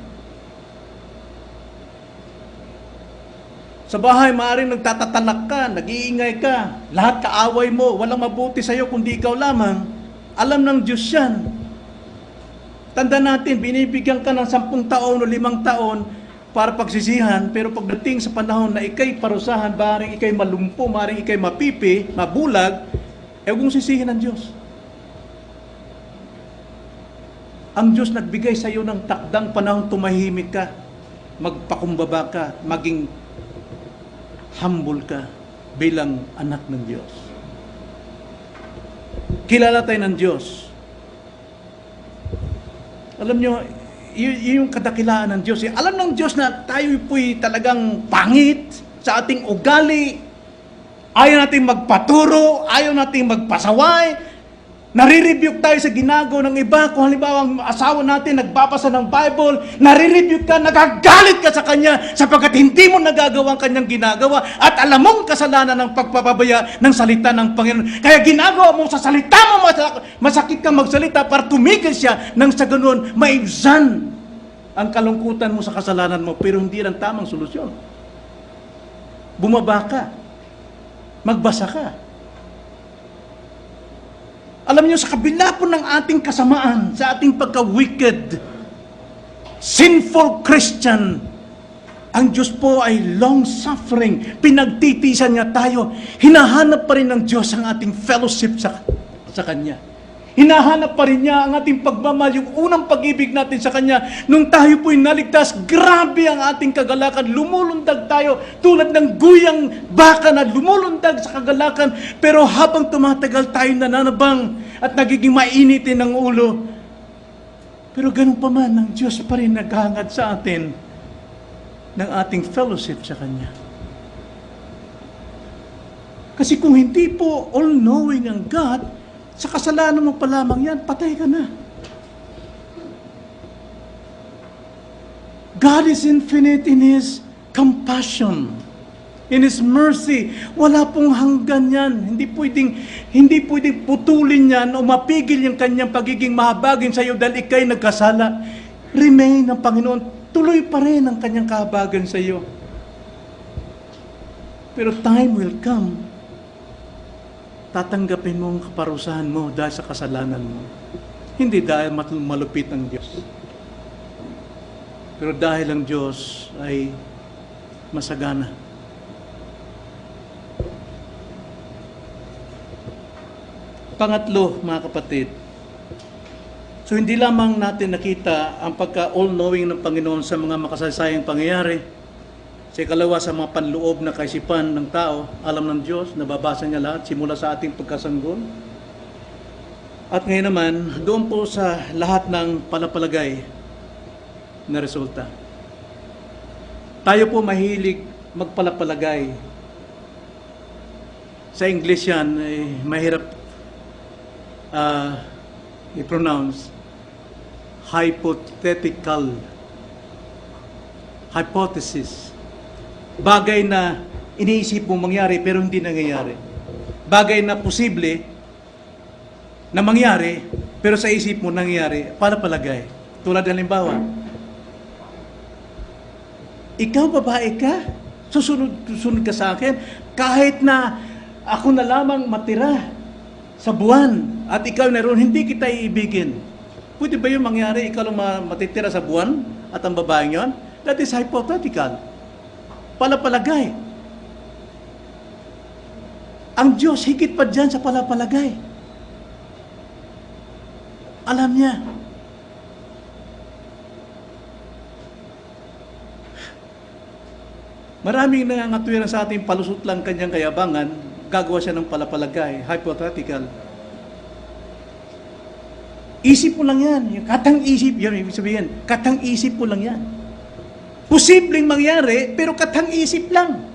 Sa bahay, maaaring nagtatatalak ka, nag-iingay ka, lahat kaaway mo, walang mabuti sa iyo kundi ikaw lamang. Alam ng Diyos yan. Tanda natin, binibigyan ka ng 10 taon o 5 taon para pagsisihan, pero pagdating sa panahon na ikay parusahan, maaaring ikay malumpo, maaaring ikay mapipi, mabulag, kung sisihin ng Diyos. Ang Diyos nagbigay sa iyo ng takdang panahon, tumahimik ka, magpakumbaba ka, maging humble ka bilang anak ng Diyos. Kilala tayo ng Diyos. Alam nyo, yung kadakilaan ng Diyos. Alam ng Diyos na tayo po'y talagang pangit sa ating ugali. Ayaw nating magpaturo, ayaw nating magpasaway. Nare-rebuke tayo sa ginagawa ng iba. Kung halimbawa ang asawa natin nagbabasa ng Bible, nare-rebuke ka, nagagalit ka sa kanya sapagkat hindi mo nagagawa ang kanyang ginagawa at alam mong kasalanan ng pagpapabaya ng salita ng Panginoon. Kaya ginagawa mo sa salita mo, masakit kang magsalita para tumigil siya nang sa ganoon maibsan ang kalungkutan mo sa kasalanan mo, pero hindi lang tamang solusyon. Bumaba ka. Magbasa ka. Alam niyo, sa kabila po ng ating kasamaan, sa ating pagka-wicked, sinful Christian, ang Diyos po ay long-suffering. Pinagtitisan niya tayo. Hinahanap pa rin ng Diyos ang ating fellowship sa Kanya. Hinahanap pa rin niya ang ating pagmamahal, yung unang pag-ibig natin sa Kanya. Nung tayo po'y naligtas, grabe ang ating kagalakan. Lumulundag tayo tulad ng guyang baka na lumulundag sa kagalakan. Pero habang tumatagal tayo nananabang at nagiging mainitin ng ulo. Pero ganun pa man, ang Diyos pa rin naghangad sa atin ng ating fellowship sa Kanya. Kasi kung hindi po all-knowing ang God, sa kasalanan mo pa lamang yan, patay ka na. God is infinite in His compassion, in His mercy. Wala pong hanggan yan. Hindi pwedeng putulin yan o mapigil yung kanyang pagiging mahabagin sa iyo dahil ikay nagkasala. Remain ng Panginoon. Tuloy pa rin ang kanyang kahabagan sa iyo. Pero time will come, tatanggapin mo ang kaparusahan mo dahil sa kasalanan mo. Hindi dahil malupit ang Diyos. Pero dahil ang Diyos ay masagana. Pangatlo, mga kapatid, so hindi lamang natin nakita ang pagka-all-knowing ng Panginoon sa mga makasaysayang pangyayari. Sa ikalawa, sa mga panloob na kaisipan ng tao, alam ng Diyos, nababasa niya lahat, simula sa ating pagkasanggol. At ngayon naman, doon po sa lahat ng palapalagay na resulta. Tayo po mahilig magpalapalagay. Sa English yan, mahirap i-pronounce. Hypothetical. Hypothesis. Bagay na iniisip mong mangyari pero hindi nangyayari. Bagay na posible na mangyari pero sa isip mo nangyayari. Palapalagay. Tulad ng halimbawa, ikaw babae ka, susunod ka sa akin, kahit na ako na lamang matira sa buwan at ikaw naroon, hindi kita iibigin. Pwede ba yung mangyari, ikaw lang matitira sa buwan at ang babaeng yon? That is hypothetical. Palapalagay. Ang Diyos, higit pa dyan sa palapalagay. Alam niya. Maraming nangangatwiran sa ating palusot lang kanyang kayabangan, gagawa siya ng palapalagay, hypothetical. Isip mo lang yan. Yung katang isip, yan ibig sabihin, katang isip mo lang yan. Posibleng mangyari, pero katang isip lang.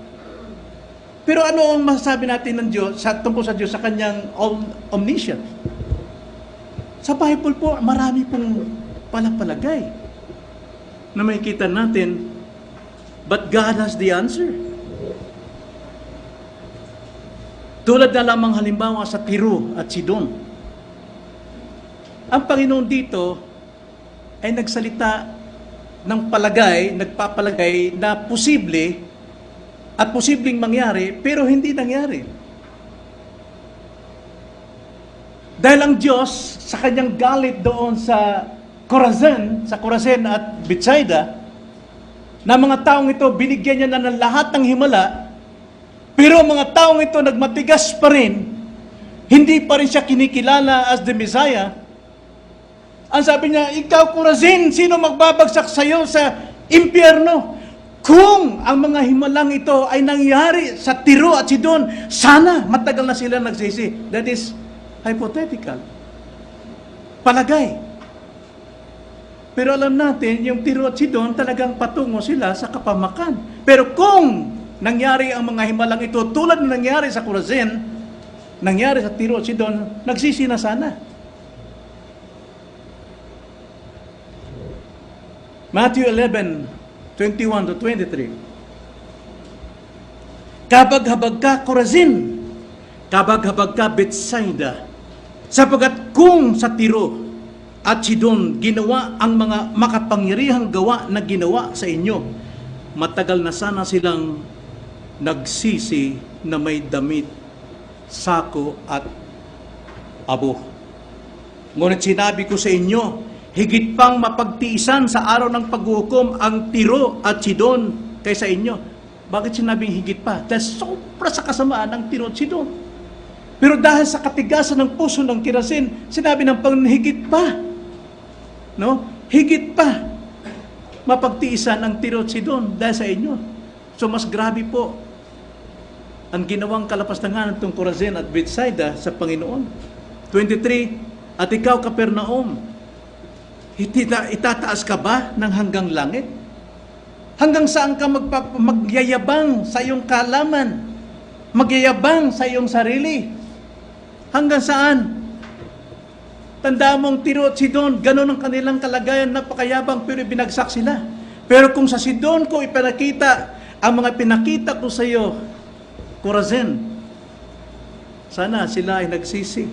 Pero ano ang masasabi natin ng Diyos, tungkol sa Diyos, sa kanyang omniscience? Sa Bible po, marami pong palapalagay na makikita natin, but God has the answer. Tulad na lamang halimbawa sa Tiro at Sidon. Ang Panginoon dito ay nagsalita ng palagay, nagpapalagay na posible at posibleng mangyari, pero hindi nangyari. Dahil ang Diyos, sa kanyang galit doon sa Corazin at Bethsaida, na mga taong ito, binigyan niya na ng lahat ng himala, pero mga taong ito nagmatigas pa rin, hindi pa rin siya kinikilala as the Messiah. Ang sabi niya, ikaw Corazin, sino magbabagsak sa iyo sa impyerno? Kung ang mga himalang ito ay nangyari sa Tiro at Sidon, sana matagal na sila nagsisi. That is hypothetical. Palagay. Pero alam natin, yung Tiro at Sidon, talagang patungo sila sa kapamakan. Pero kung nangyari ang mga himalang ito, tulad na nangyari sa Corazin, nangyari sa Tiro at Sidon, nagsisi na sana. Matthew 11:21 to 23. Kabag-habag ka, Corazin. Kabag-habag ka, Bethsaida. Sapagkat kung sa Tiro at Sidon ginawa ang mga makapangyarihang gawa na ginawa sa inyo, matagal na sana silang nagsisi na may damit, sako at abo. Ngunit sinabi ko sa inyo, higit pang mapagtiisan sa araw ng paghuhukom ang Tiro at Sidon kaysa inyo. Bakit sinabing higit pa? Dahil sobra sa kasamaan ng Tiro at Sidon. Pero dahil sa katigasan ng puso ng Corazin, sinabi ng Panginoon, higit pa. No? Higit pa mapagtiisan ang Tiro at Sidon dahil sa inyo. So mas grabe po ang ginawang kalapastangan ng Corazin at Bethsaida sa Panginoon. 23, at ikaw, Capernaum, itataas ka ba ng hanggang langit? Hanggang saan ka magyayabang sa iyong kalaman? Magyayabang sa iyong sarili? Hanggang saan? Tandaan mong Tiro at Sidon, ganun ang kanilang kalagayan, napakayabang, pero binagsak sila. Pero kung sa Sidon ko ipinakita ang mga pinakita ko sa iyo, Corazin, sana sila ay nagsisi.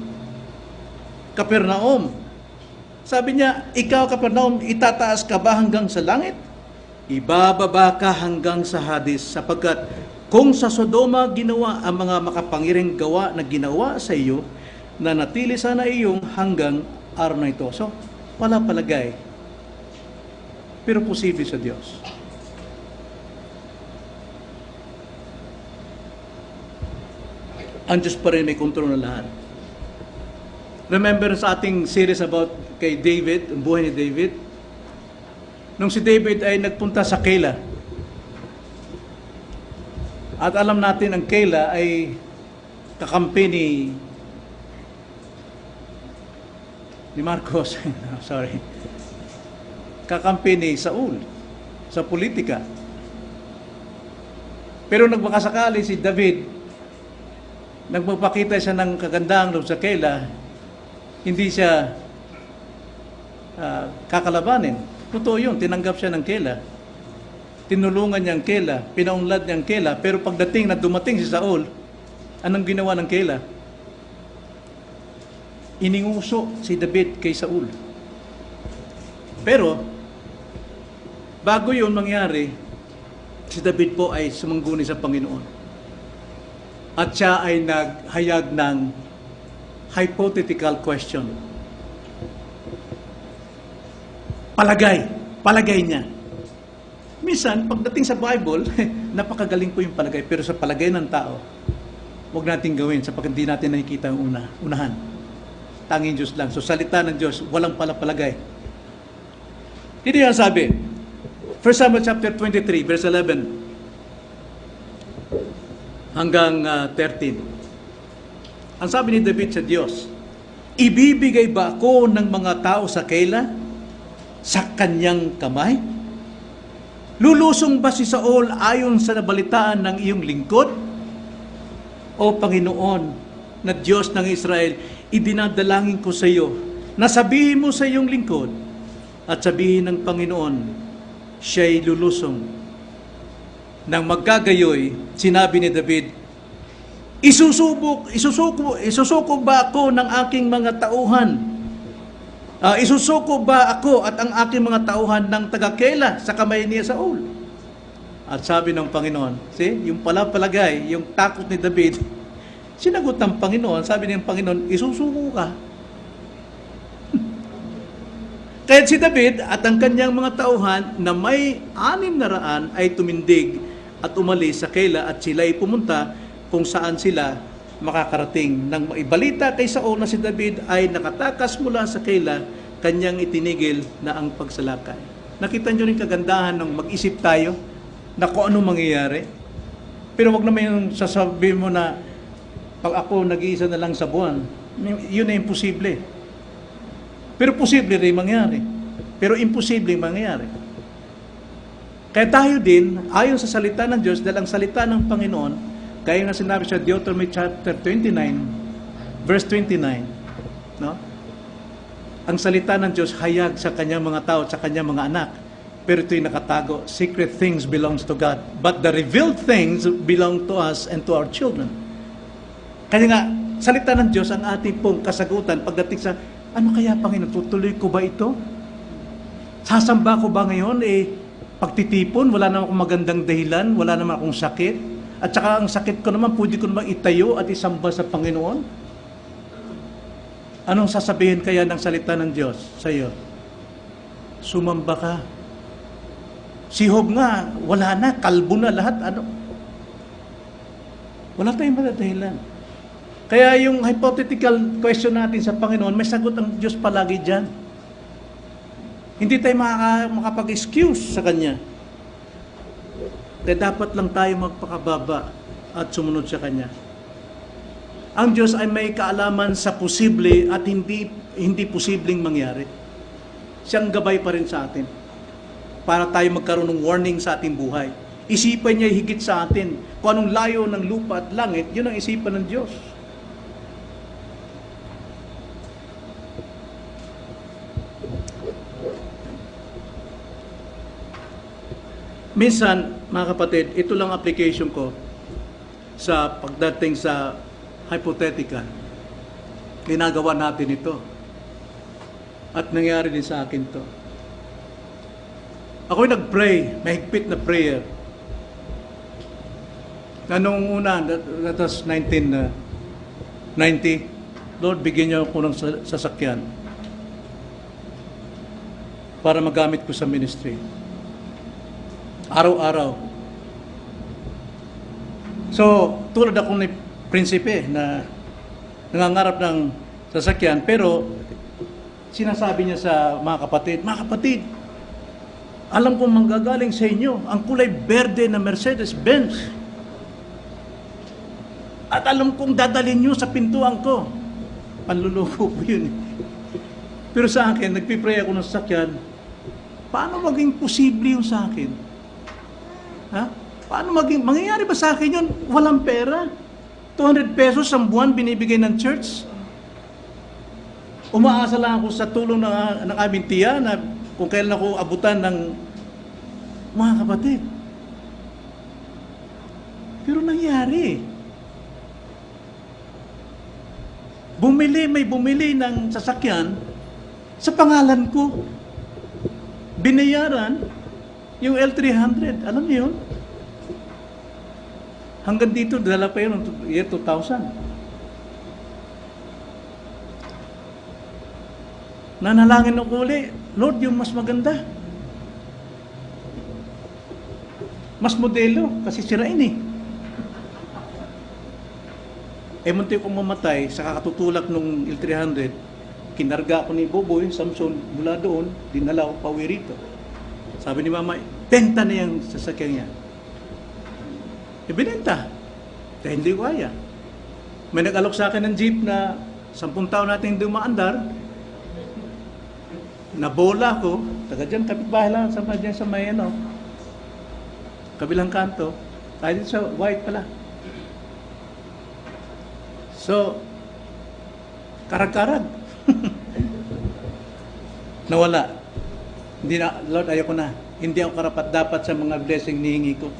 Capernaum, sabi niya, ikaw Capernaum, itataas ka ba hanggang sa langit? Ibababa ka hanggang sa Hades, sapagkat kung sa Sodoma ginawa ang mga makapangyarihang gawa na ginawa sa iyo, na natili sana iyong hanggang araw na ito. So, wala palagay. Pero posible sa Diyos. Ang Diyos pa rin may kontrol na lahat. Remember sa ating series about kay David, ang buhay ni David? Nung si David ay nagpunta sa Keilah, at alam natin ang Keilah ay kakampi ni Marcos, sorry, kakampi ni Saul sa politika. Pero nagmakasakali si David, nagpapakita siya ng kagandahan doon sa Keilah, hindi siya kakalabanin. Totoo yun, tinanggap siya ng Keilah. Tinulungan niya ang Keilah, pinaunlad niya ang Keilah, pero pagdating na dumating si Saul, anong ginawa ng Keilah? Ininguso si David kay Saul. Pero, bago yun mangyari, si David po ay sumangguni sa Panginoon. At siya ay naghayag ng hypothetical question. Palagay niya. Minsan, pagdating sa Bible, napakagaling po yung palagay. Pero sa palagay ng tao, huwag natin gawin sapagkat hindi natin nakikita yung unahan. Tanging Diyos lang. So, salita ng Diyos, walang palagay. Dito yan sabi, 1 Samuel chapter 23, verse 11 hanggang 13. Ang sabi ni David sa Diyos, ibibigay ba ako ng mga tao sa Keilah sa kanyang kamay? Lulusong ba si Saul ayon sa nabalitaan ng iyong lingkod? O Panginoon na Diyos ng Israel, idinadalangin ko sa iyo na sabihin mo sa iyong lingkod at sabihin ng Panginoon, siya'y lulusong. Nang magkagayoy, sinabi ni David, isusuko ba ako ng aking mga tauhan? Isusuko ba ako at ang aking mga tauhan ng taga-Keilah sa kamay ni Saul? At sabi ng Panginoon, yung palagay, yung takot ni David, sinagot ng Panginoon, sabi ng Panginoon, isusuko ka. Kaya si David at ang kanyang mga tauhan na may 600 ay tumindig at umalis sa Keilah at sila ay pumunta kung saan sila makakarating. Nang maibalita kay Saul na si David ay nakatakas mula sa Keilah, kanyang itinigil na ang pagsalakay. Nakita nyo rin kagandahan ng mag-isip tayo na kung ano mangyayari. Pero wag naman yung sasabihin mo na pag ako nag-iisa na lang sa buwan, yun ay imposible. Pero posible rin mangyari. Pero imposible mangyari. Kaya tayo din, ayon sa salita ng Diyos, dahil ang salita ng Panginoon, kaya nga sinabi sa Deuteronomy chapter 29, verse 29, no? Ang salita ng Diyos hayag sa kanyang mga tao at sa kanyang mga anak. Pero ito'y nakatago. Secret things belongs to God. But the revealed things belong to us and to our children. Kaya nga, salita ng Diyos ang ating pong kasagutan pagdating sa, ano kaya Panginoon, tutuloy ko ba ito? Sasamba ko ba ngayon? Pagtitipon, wala naman akong magandang dahilan, wala naman akong sakit. At saka ang sakit ko naman, pwede ko naman itayo at isamba sa Panginoon. Anong sasabihin kaya ng salita ng Diyos sa iyo? Sumamba ka. Si Job nga, wala na, kalbo na lahat. Wala tayong madadahilan. Kaya yung hypothetical question natin sa Panginoon, may sagot ang Diyos palagi dyan. Hindi tayo makapag-excuse sa Kanya. Kaya dapat lang tayo magpakababa at sumunod sa Kanya. Ang Diyos ay may kaalaman sa posible at hindi posibleng mangyari. Siyang gabay pa rin sa atin para tayo magkaroon ng warning sa ating buhay. Isipan niya higit sa atin. Kung anong layo ng lupa at langit, yun ang isipan ng Diyos. Minsan, mga kapatid, ito lang application ko sa pagdating sa hypothetical. Ginagawa natin ito. At nangyari din sa akin to. Ako'y nag-pray, mahigpit na prayer. Na nung una, that was 1990, Lord, bigyan niyo ako ng sasakyan para magamit ko sa ministry. Araw-araw. So, tulad akong ni prinsipe na nangangarap ng sasakyan, pero sinasabi niya sa mga kapatid, alam kong manggagaling sa inyo ang kulay berde na Mercedes-Benz. At alam kong dadalhin nyo sa pintuan ko. Panluloko po yun. Pero sa akin, nagpipray ako ng sasakyan, paano maging posible yung sa akin? Ha? Paano mangyayari ba sa akin yun? Walang pera. 200 pesos ang buwan binibigay ng church. Umaasa lang ako sa tulong ng aming tiya na kung kailan ako abutan ng mga kapatid. Pero nangyari. May bumili ng sasakyan sa pangalan ko. Binayaran yung L300. Alam niyo yun? Hanggang dito, dala pa yun year 2000. Nanalangin ako uli, Lord, yung mas maganda. Mas modelo, kasi sirain eh. Munti kong mamatay sa kakatutulak nung L300, kinarga ko ni Boboy, Samson, mula doon, dinala ko pauwi rito. Sabi ni Mama, benta na yung sasakyan niya. Ibinenta. Dahil hindi ko kaya. May nag-alok sa akin ng jeep na 10 taon natin dumaandar. Nabola ko. Taga dyan, kapitbahay lang sa may kabilang kanto. Tayo dito sa white pala. So, karag-karag. Nawala. Hindi na, Lord, ayoko na. Hindi ako karapat dapat sa mga blessing nihingi ko.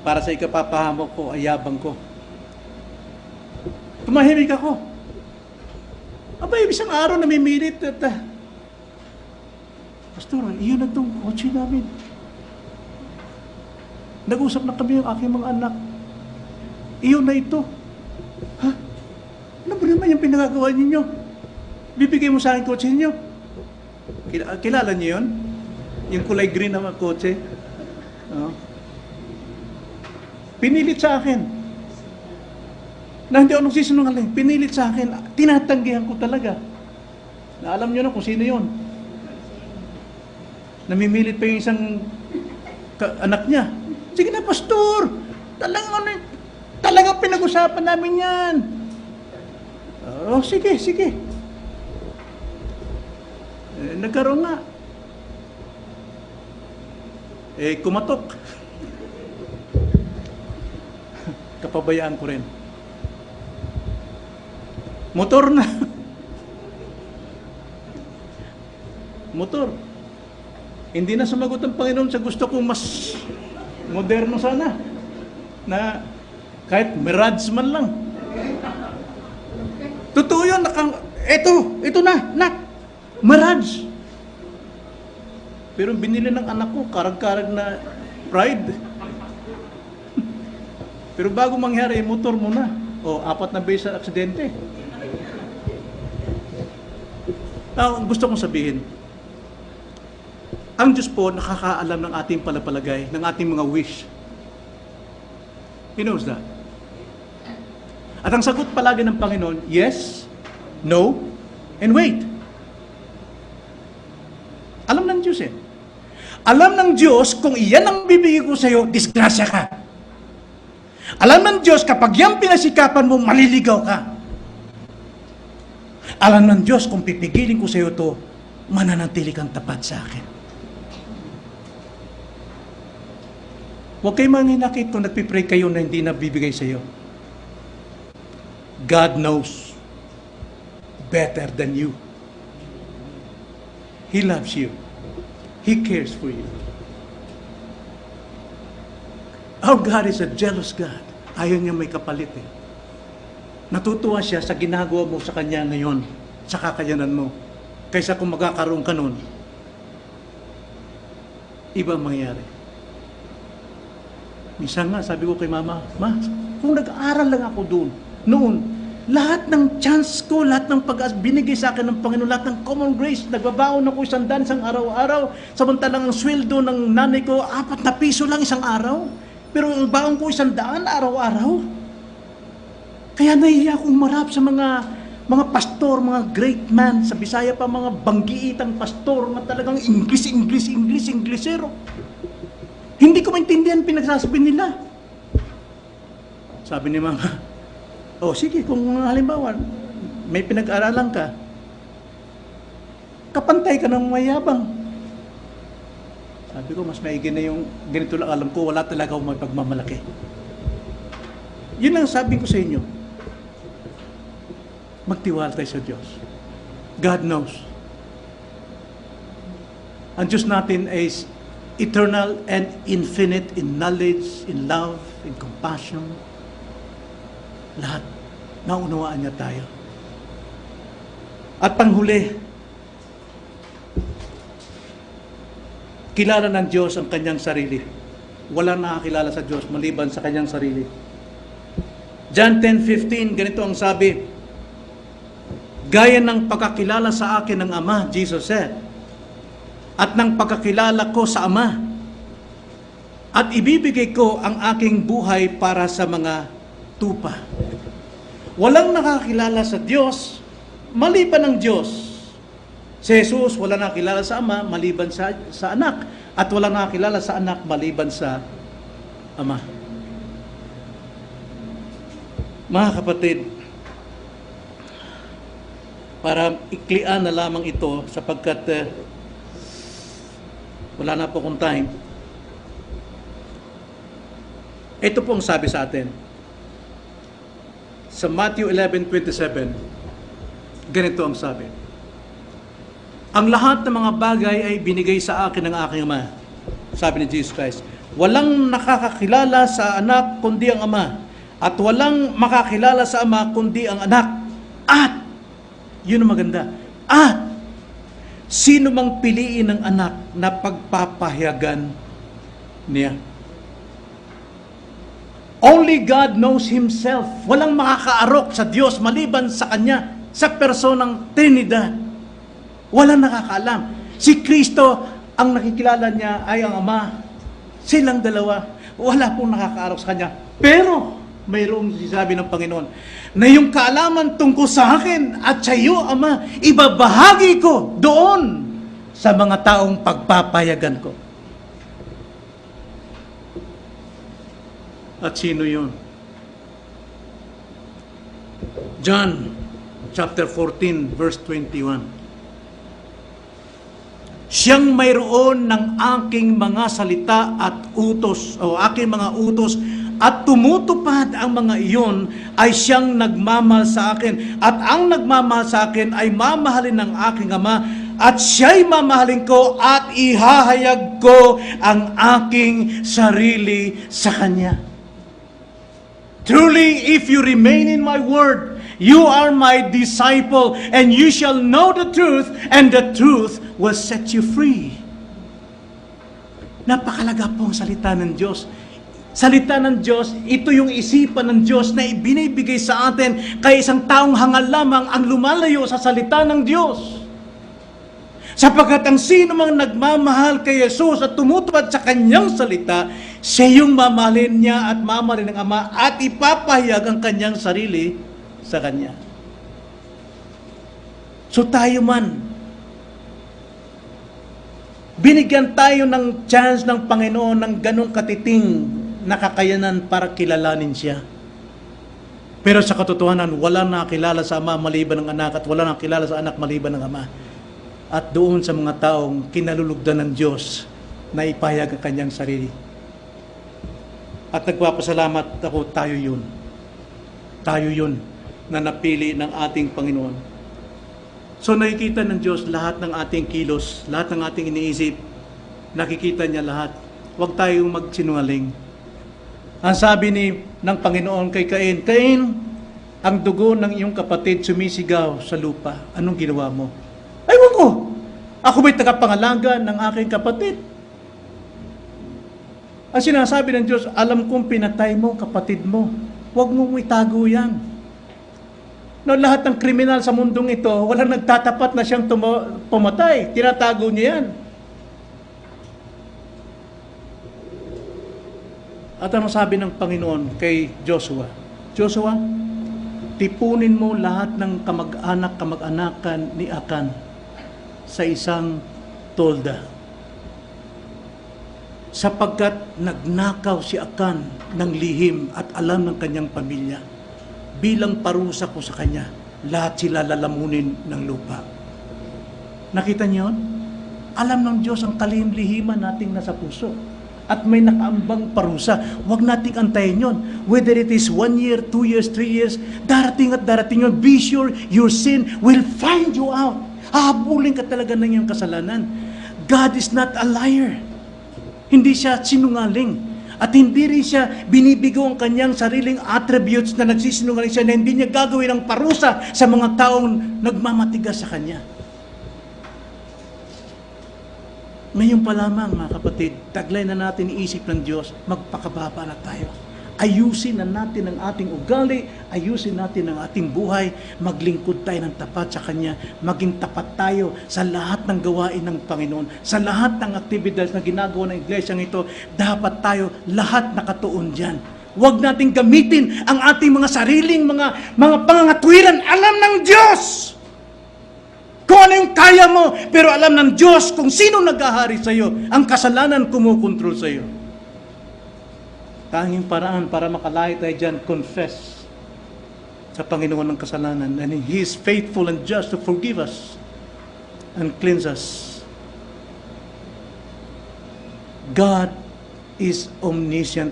Para sa ikapapahamok ko, ay yabang ko. Tumahimik ako. Abay, isang araw namimilit at Pastor, iyon na itong kotse namin. Nag-usap na kami yung aking mga anak. Iyon na ito. Ha? Ano ba naman yung pinagagawa ninyo? Bibigay mo sa akin kotse ninyo? Kilala niyo yun? Yung kulay green na mga kotse? Pinilit sa akin. Na hindi ako nagsisinungaling. Pinilit sa akin. Tinatanggihan ko talaga. Na alam niyo na kung sino yun. Namimilit pa yung isang anak niya. Sige na, Pastor. Talagang pinag-usapan namin yan. Sige. Nagkaroon nga. Kumatok. Kapabayaan ko rin. Motor na. Motor. Hindi na sumagot ang Panginoon sa gusto ko mas moderno sana. Na kahit Mirage man lang. Totoo yun. Ito na. Mirage. Pero binili ng anak ko, karag-karag na Pride. Pero bago mangyari, motor mo na. 4 na base sa aksidente. Gusto kong sabihin, ang Diyos po nakakaalam ng ating palapalagay, ng ating mga wish. He knows that. At ang sagot palagi ng Panginoon, yes, no, and wait. Alam ng Diyos eh. Alam ng Diyos kung iyan ang bibigay ko sa iyo, disgrasya ka. Alam ng Diyos kapag yan pinasikapan mo, maliligaw ka. Alam ng Diyos kung pipigilin ko sa iyo to, mananatili kang tapat sa akin. Huwag kayo manginakit kung nagpipray kayo na hindi nabibigay sa iyo. God knows better than you. He loves you. He cares for you. Our God is a jealous God. Ayaw niya may kapalit eh. Natutuwa siya sa ginagawa mo sa Kanya ngayon, sa kakayanan mo. Kaysa kung magkakaroon ka nun, ibang mangyayari. Minsan nga, sabi ko kay Mama, Ma, kung nag-aaral lang ako noon, lahat ng chance ko, lahat ng binigay sa akin ng Panginoon, lahat ng common grace, nagbabaon ako 100 isang araw-araw, samantalang ang sweldo ng nanay ko, 4 na piso lang isang araw. Pero ang baon ko 100 araw-araw. Kaya nahihiya akong marap sa mga pastor, mga great man, sa Bisaya pa mga banggiitang pastor, na talagang Inglesero. Hindi ko maintindihan pinagsasabi nila. Sabi ni Mama, sige, kung halimbawa, may pinag-aralan ka, kapantay ka ng mayabang. Sabi ko, mas maigi na yung ganito lang alam ko, wala talaga akong mapagmamalaki. Yun ang sabi ko sa inyo. Magtiwala tayo sa Diyos. God knows. Ang Diyos natin is eternal and infinite in knowledge, in love, in compassion. Lahat. Naunawaan niya tayo. At panghuli, kilala ng Diyos ang kanyang sarili. Walang nakakilala sa Diyos maliban sa kanyang sarili. John 10:15, ganito ang sabi, gaya ng pagkakilala sa akin ng Ama, Jesus said, at ng pagkakilala ko sa Ama, at ibibigay ko ang aking buhay para sa mga tupa. Walang nakakilala sa Diyos maliban ng Diyos. Si Jesus, wala nakakilala sa Ama maliban sa Anak, at wala nakakilala sa Anak maliban sa Ama. Mga kapatid, para iklian na lamang ito sapagkat wala na po akong time. Ito po ang sabi sa atin. Sa Matthew 11:27, ganito ang sabi. Ang lahat ng mga bagay ay binigay sa akin ng aking Ama. Sabi ni Jesus Christ. Walang nakakakilala sa Anak kundi ang Ama. At walang makakilala sa Ama kundi ang Anak. At, yun ang maganda, at sino mang piliin ng Anak na pagpapahayagan niya. Only God knows Himself. Walang makakaarok sa Diyos maliban sa Kanya, sa personang Trinidad. Walang nakakaalam. Si Kristo, ang nakikilala niya ay ang Ama. Silang dalawa. Wala pong nakakaarok sa Kanya. Pero, mayroong sinasabi ng Panginoon, na yung kaalaman tungkol sa akin at sa iyo, Ama, ibabahagi ko doon sa mga taong pagpapayagan ko. At sino yun? John chapter 14 verse 21. Siyang mayroon ng aking mga salita at utos, o aking mga utos, at tumutupad ang mga iyon, ay siyang nagmamahal sa akin. At ang nagmamahal sa akin ay mamahalin ng aking Ama, at siya'y mamahalin ko at ihahayag ko ang aking sarili sa Kanya. Truly, if you remain in my word, you are my disciple, and you shall know the truth, and the truth will set you free. Napakalaga po ang salita ng Diyos. Salita ng Diyos, ito yung isipan ng Diyos na ibinibigay sa atin, kaya isang taong hangal lamang ang lumalayo sa salita ng Diyos. Sapagkat ang sino mang nagmamahal kay Jesus at tumutupad sa Kanyang salita, siya yung mamahalin niya at mamahalin ng Ama at ipapahayag ang Kanyang sarili sa Kanya. So tayo man, binigyan tayo ng chance ng Panginoon ng ganong katiting na kakayanan para kilalanin siya. Pero sa katotohanan, wala nakakilala sa Ama maliban ng Anak, at wala nakakilala sa Anak maliban ng Ama. At doon sa mga taong kinalulugdan ng Diyos na ipahayag ang Kanyang sarili. At nagpapasalamat ako, tayo yun. Tayo yun na napili ng ating Panginoon. So nakikita ng Diyos lahat ng ating kilos, lahat ng ating iniisip, nakikita niya lahat. Huwag tayong magsinungaling. Ang sabi ng Panginoon kay Cain, Cain, ang dugo ng iyong kapatid sumisigaw sa lupa. Anong ginawa mo? Ewan ko. Ako ba'y tagapangalaga ng aking kapatid? Ang sinasabi ng Diyos, alam kong pinatay mo kapatid mo. Huwag mong itago yan. No, lahat ng kriminal sa mundong ito, walang nagtatapat na siyang pumatay. Tinatago niya yan. At ano sabi ng Panginoon kay Joshua? Joshua, tipunin mo lahat ng kamag-anak-kamag-anakan ni Akan sa isang tolda. Sapagkat nagnakaw si Akan ng lihim at alam ng kanyang pamilya. Bilang parusa ko sa kanya, lahat sila lalamunin ng lupa. Nakita niyo? Alam ng Diyos ang kalihim-lihiman nating nasa puso. At may nakaambang parusa. Huwag nating antayin yun. Whether it is 1 year, 2 years, 3 years, darating at darating yun. Be sure your sin will find you out. Hahabulin ka talaga ng iyong kasalanan. God is not a liar. Hindi siya sinungaling. At hindi rin siya binibigo ang kanyang sariling attributes na nagsisinungaling siya na hindi niya gagawin ang parusa sa mga taong nagmamatigas sa kanya. Ngayon pa lamang, mga kapatid, taglay na natin iisip ng Diyos, magpakababa na tayo. Ayusin na natin ang ating ugali, ayusin natin ang ating buhay, maglingkod tayo ng tapat sa Kanya, maging tapat tayo sa lahat ng gawain ng Panginoon, sa lahat ng aktibidad na ginagawa ng iglesyang ito, dapat tayo lahat nakatuon dyan. Huwag nating gamitin ang ating mga sariling mga pangangatwiran. Alam ng Diyos kung ano yung kaya mo, pero alam ng Diyos kung sino naghahari sa iyo. Ang kasalanan kumukontrol sa iyo. Tanging paraan para makalaya tayo dyan, confess sa Panginoon ng kasalanan. And He is faithful and just to forgive us and cleanse us. God is omniscient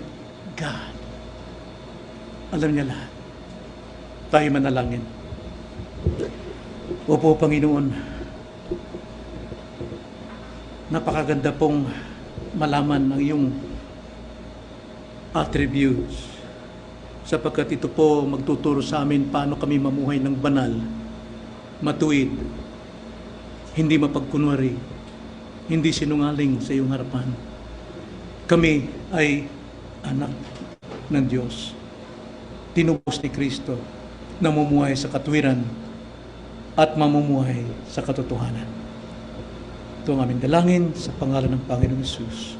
God. Alam niya lahat. Tayo manalangin. Opo, Panginoon, napakaganda pong malaman ng iyong attributes sapagkat ito po magtuturo sa amin paano kami mamuhay ng banal, matuwid, hindi mapagkunwari, hindi sinungaling sa iyong harapan. Kami ay anak ng Diyos, tinubos ni Kristo, namumuhay sa katwiran at mamumuhay sa katotohanan. Ito ang aming dalangin sa pangalan ng Panginoong Hesus.